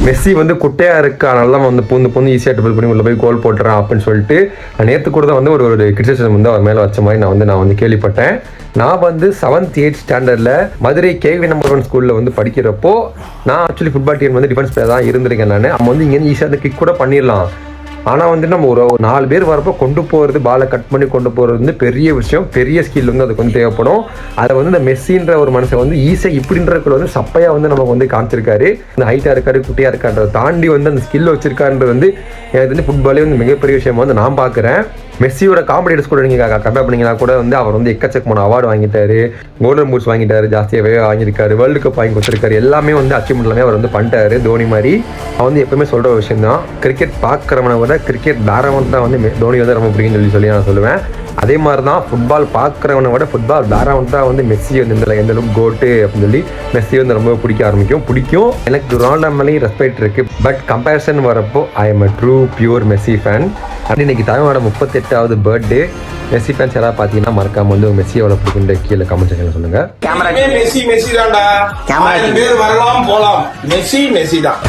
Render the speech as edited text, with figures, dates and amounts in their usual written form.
Messi வந்து குட்டையாக இருக்கா, நல்லா வந்து பூந்து ஈஸியாக டபுள் பண்ணி உள்ள போய் கோல் போட்டுறான் அப்படின்னு சொல்லிட்டு நேற்று கூட தான் வந்து ஒரு கிரிட்டிசிசம் வந்து அவர் மேலே வச்ச மாதிரி நான் வந்து கேள்விப்பட்டேன். நான் வந்து 7th 8th ஸ்டாண்டர்டில் மதுரை கேவி நம்பர் 1 ஸ்கூலில் வந்து படிக்கிறப்போ நான் ஆக்சுவலி ஃபுட்பால் டீம் வந்து டிஃபென்ஸ் பிளேயர் தான் இருந்திருக்கேன். நான் நம்ம வந்து இங்கேருந்து ஈஸியாக வந்து கிக் கூட பண்ணிடலாம். ஆனால் வந்து நம்ம ஒரு 4 பேர் வரப்போ கொண்டு போகிறது, பாலை கட் பண்ணி கொண்டு போகிறது வந்து பெரிய விஷயம், பெரிய ஸ்கில் வந்து அதுக்கு வந்து தேவைப்படும். அதை வந்து இந்த மெஸ்ஸின்ற ஒரு மனுஷன் வந்து ஈஸியாக இப்படின்றதுக்குள்ள வந்து சப்பையாக வந்து நமக்கு வந்து காமிச்சிருக்காரு. இந்த ஹைட்டாக இருக்காரு, குட்டியாக இருக்கான்றதை தாண்டி வந்து அந்த ஸ்கில் வச்சிருக்கான்றது வந்து எனக்கு வந்து ஃபுட்பாலே வந்து மிகப்பெரிய விஷயமா வந்து நான் பார்க்குறேன். மெஸ்ஸியோட காம்படிட்டர்ஸ் கூட நீங்கள் கம்பேர் பண்ணிங்கன்னா கூட வந்து அவர் வந்து எக்கச்சக்கமான அவார்டு வாங்கிட்டாரு, கோல்டன் பூட்ஸ் வாங்கிட்டாரு, ஜாஸ்தியாகவே வாங்கியிருக்காரு, வேர்ல்டு கப் வாங்கி கொடுத்துருக்காரு. எல்லாமே வந்து அச்சீவ்மெண்ட் எல்லாமே அவர் வந்து பண்ணிட்டாரு. தோனி மாதிரி அவன் வந்து எப்பவுமே சொல்கிற ஒரு விஷயம் தான், கிரிக்கெட் பார்க்குறவனை விட கிரிக்கெட் தாரவன் தான் வந்து தோனி வந்து ரொம்ப பிடிக்குன்னு சொல்லி நான் சொல்லுவேன். அதே மாதிரி தான் ஃபுட்பால் பார்க்குறவனை விட ஃபுட்பால் தாரவன் தான் வந்து மெஸ்ஸி வந்து எந்த அளவுக்கு கோட்டு அப்படின்னு சொல்லி மெஸ்ஸி வந்து ரொம்ப பிடிக்கும். எனக்கு ரொனால்டோ மேலேயும் ரெஸ்பெக்ட் இருக்குது. பட் கம்பேரிசன் வரப்போ I am a true pure Messi fan. அப்படி இன்னைக்கு தமிழோட 38வது பர்த்டே. மெஸ்ஸி ஃபேன்ஸ் யாராவது பார்த்தீங்கன்னா மறக்காம வந்து மெஸ்ஸி எவ்வளோ பிடிக்குன்ற கீழே கமெண்ட் செக்ஷன்ல சொல்லுங்க. மெஸ்ஸி தான்டா. 1000 பேர் வரலாம் போலாம், மெஸ்ஸி தான்.